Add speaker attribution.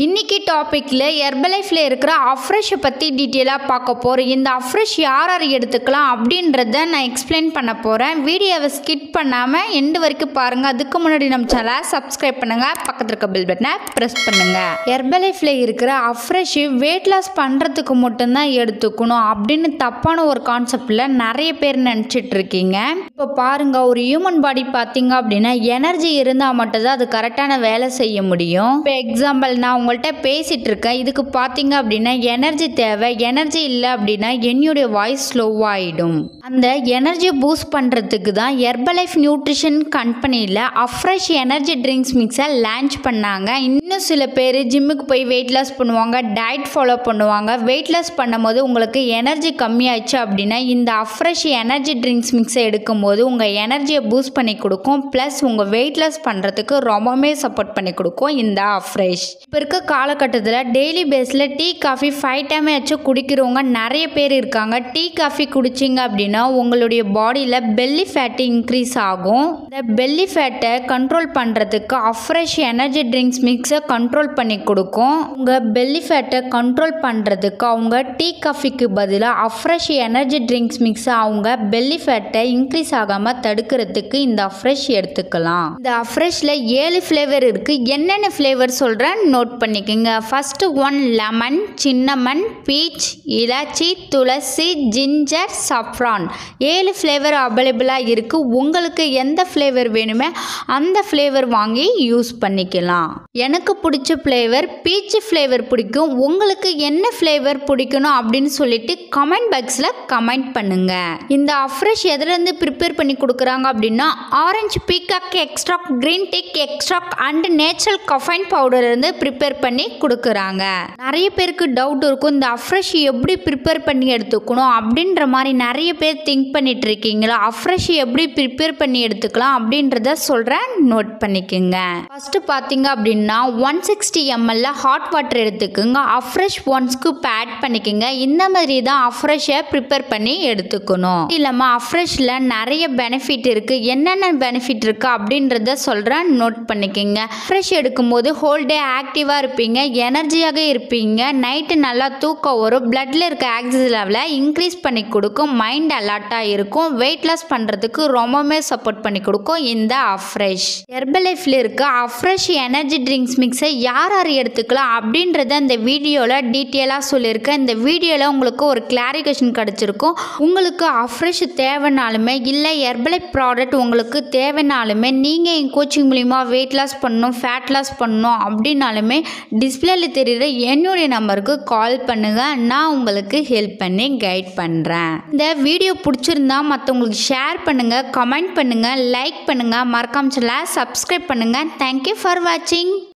Speaker 1: இன்னைக்கு டாபிக்ல ஹெர்பலைஃப்ல இருக்கிற அஃப்ரெஷ் பத்தி டீட்டெயிலா பார்க்க போறோம். இந்த அஃப்ரெஷ் யார் யார் எடுத்துக்கலாம் அப்படின்றத நான் எக்ஸ்பிளைன் பண்ண போறேன். வீடியோவை ஸ்கிப் பண்ணாம எண்ட் வரைக்கும் பாருங்க. அதுக்கு முன்னாடி நம்ம சேனலை சப்ஸ்கிரைப் பண்ணுங்க, பக்கத்துல இருக்க பெல் பட்டனை பிரஸ் பண்ணுங்க. ஹெர்பலைஃப்ல இருக்கிற அஃப்ரெஷ் வெயிட் லாஸ் பண்றதுக்கு மட்டும்தான் எடுத்துக்கணும் அப்படின்னு தப்பான ஒரு கான்செப்ட்ல நிறைய பேர் நினைச்சிட்டு இருக்கீங்க. இப்போ பாருங்க, ஒரு ஹியூமன் பாடி பார்த்தீங்க அப்படின்னா எனர்ஜி இருந்தால் மட்டும்தான் அது கரெக்டான வேலை செய்ய முடியும். இப்போ எக்ஸாம்பிள் நான் உங்கள்கிட்ட பேசிட்டு இருக்கேன், இதுக்கு பார்த்தீங்க அப்படின்னா எனர்ஜி தேவை. எனர்ஜி இல்லை அப்படின்னா என்னுடைய வாய்ஸ் ஸ்லோவாகிடும். அந்த எனர்ஜி பூஸ்ட் பண்ணுறதுக்கு தான் ஹெர்பலைஃப் நியூட்ரிஷன் கம்பெனியில் அஃப்ரெஷ் எனர்ஜி ட்ரிங்க்ஸ் மிக்ஸை லான்ச் பண்ணாங்க. இன்னும் சில பேர் ஜிம்முக்கு போய் வெயிட் லாஸ் பண்ணுவாங்க, டயட் ஃபாலோ பண்ணுவாங்க. வெயிட் லாஸ் பண்ணும்போது உங்களுக்கு எனர்ஜி கம்மியாயிடுச்சு அப்படின்னா இந்த அஃப்ரெஷ் எனர்ஜி ட்ரிங்க்ஸ் மிக்ஸை எடுக்கும்போது உங்கள் எனர்ஜியை பூஸ்ட் பண்ணி கொடுக்கும். ப்ளஸ் உங்கள் வெயிட் லாஸ் பண்ணுறதுக்கு ரொம்பவே சப்போர்ட் பண்ணி கொடுக்கும் இந்த அஃப்ரெஷ். இப்போ இருக்க காலகட்டத்தில் டெய்லி பேஸில் டீ காஃபி 5 டைம் ஆச்சும் குடிக்கிறவங்க நிறைய பேர் இருக்காங்க. டீ காஃபி குடிச்சிங்க அப்படின்னா உங்களுடைய பாடியில் பெல்லி ஃபேட்டு இன்க்ரீஸ் ஆகும். இந்த பெல்லி ஃபேட்டை கண்ட்ரோல் பண்ணுறதுக்கு அஃப்ரெஷ் எனர்ஜி ட்ரிங்க்ஸ் மிக்ஸை கண்ட்ரோல் பண்ணி கொடுக்கும். உங்கள் பெல்லி ஃபேட்டை கண்ட்ரோல் பண்ணுறதுக்கு அவங்க டீ காஃபிக்கு பதிலாக அஃப்ரெஷ் எனர்ஜி ட்ரிங்க்ஸ் மிக்ஸை அவங்க பெல்லி ஃபேட்டை இன்க்ரீஸ் ஆகாமல் தடுக்கிறதுக்கு இந்த அஃப்ரெஷ் எடுத்துக்கலாம். இந்த அஃப்ரெஷ்ல 7 ஃப்ளேவர் இருக்குது. என்னென்ன ஃப்ளேவர் சொல்கிறேன் நோட் பண்ணிக்கோங்க. ஃபர்ஸ்ட் 1 லெமன், சின்னமன், பீச், இலாச்சி, துளசி, ஜிஞ்சர், சஃப்ரான். 7 ஃப்ளேவர் அவைலபிளாக இருக்குது. உங்களுக்கு எந்த ஃப்ளேவர் வேணுமே அந்த ஃப்ளேவர் வாங்கி யூஸ் பண்ணிக்கலாம். எனக்கு பிடிச்ச ஃப்ளேவர் பீச் ஃப்ளேவர் பிடிக்கும். உங்களுக்கு என்ன ஃப்ளேவர் பிடிக்கணும் அப்படின்னு சொல்லிட்டு கமெண்ட் பாக்ஸில் கமெண்ட் பண்ணுங்க. இந்த அஃப்ரெஷ் எதுலேருந்து ப்ரிப்பேர் பண்ணி கொடுக்குறாங்க அப்படின்னா orange peacock extract, green tea extract and natural caffeine powder இருந்து ப்ரிப்பேர் பண்ணி கொடுக்குறாங்க. நிறைய பேருக்கு டவுட் இருக்கும், இந்த அஃப்ரெஷ் எப்படி ப்ரிப்பேர் பண்ணி எடுத்துக்கணும் அப்படின்ற மாதிரி நிறைய பேர் திங்க் பண்ணிட்டு இருக்கீங்களா? அஃப்ரெஷ் எப்படி ப்ரிப்பேர் பண்ணி எடுத்துக்கலாம் அப்படின்றத சொல்கிறேன், நோட் பண்ணிக்கோங்க. ஃபர்ஸ்ட் பார்த்தீங்க அப்படின்னா 160 ml ஹாட் வாட்டர் எடுத்துக்கோங்க. அஃப்ரெஷ் 1 ஸ்கூப் ஆட் பண்ணிக்கோங்க. இந்த மாதிரி தான் அஃப்ரெஷ்ஷை ப்ரிப்பேர் பண்ணி எடுத்துக்கணும். இல்லாமல் அஃப்ரெஷ்ல நிறைய பெனிஃபிட் இருக்குது. என்னென்ன பெனிஃபிட் இருக்குது அப்படின்றத சொல்கிறேன், நோட் பண்ணிக்கோங்க. அஃப்ரெஷ் எடுக்கும்போது ஹோல் டே ஆக்டிவாக இருப்பீங்க, எனர்ஜியாக இருப்பீங்க, நைட்டு நல்லா தூக்கம் வரும், பிளட்ல இருக்க ஆக்சிஜன் லெவலை இன்க்ரீஸ் பண்ணி கொடுக்கும், மைண்ட் அலர்ட்டாக இருக்கும், வெயிட் லாஸ் பண்ணுறதுக்கு ரொம்பவே சப்போர்ட் பண்ணி கொடுக்கும் இந்த அஃப்ரெஷ். ஹெர்பலைஃப்ல இருக்க அஃப்ரெஷ் எனர்ஜி ட்ரிங்க்ஸ் மிக்ஸை யார் யார் எடுத்துக்கலாம் அப்படின்றத இந்த வீடியோவில் டீட்டெயிலாக சொல்லியிருக்கேன். இந்த வீடியோவில் உங்களுக்கு ஒரு கிளாரிஃபிகேஷன் கிடச்சிருக்கும். உங்களுக்கு அஃப்ரெஷ் தேவைனாலுமே இல்லை ஹெர்பலைஃப் ப்ராடக்ட் உங்களுக்கு தேவைனாலுமே நீங்கள் என் கோச்சிங் மூலிமா வெயிட் லாஸ் பண்ணணும், ஃபேட் லாஸ் பண்ணணும் அப்படின்னாலுமே டிஸ்பிளேல தெரியுற என்னுடைய நம்பருக்கு கால் பண்ணுங்க. நான் உங்களுக்கு ஹெல்ப் பண்ணி கைட் பண்ணுறேன். இந்த வீடியோ பிடிச்சிருந்தா மற்றவங்களுக்கு ஷேர் பண்ணுங்க, கமெண்ட் பண்ணுங்க, லைக் பண்ணுங்க, மறக்காம சேனலை சப்ஸ்கிரைப் பண்ணுங்க. தேங்க்யூ ஃபார் வாட்சிங்.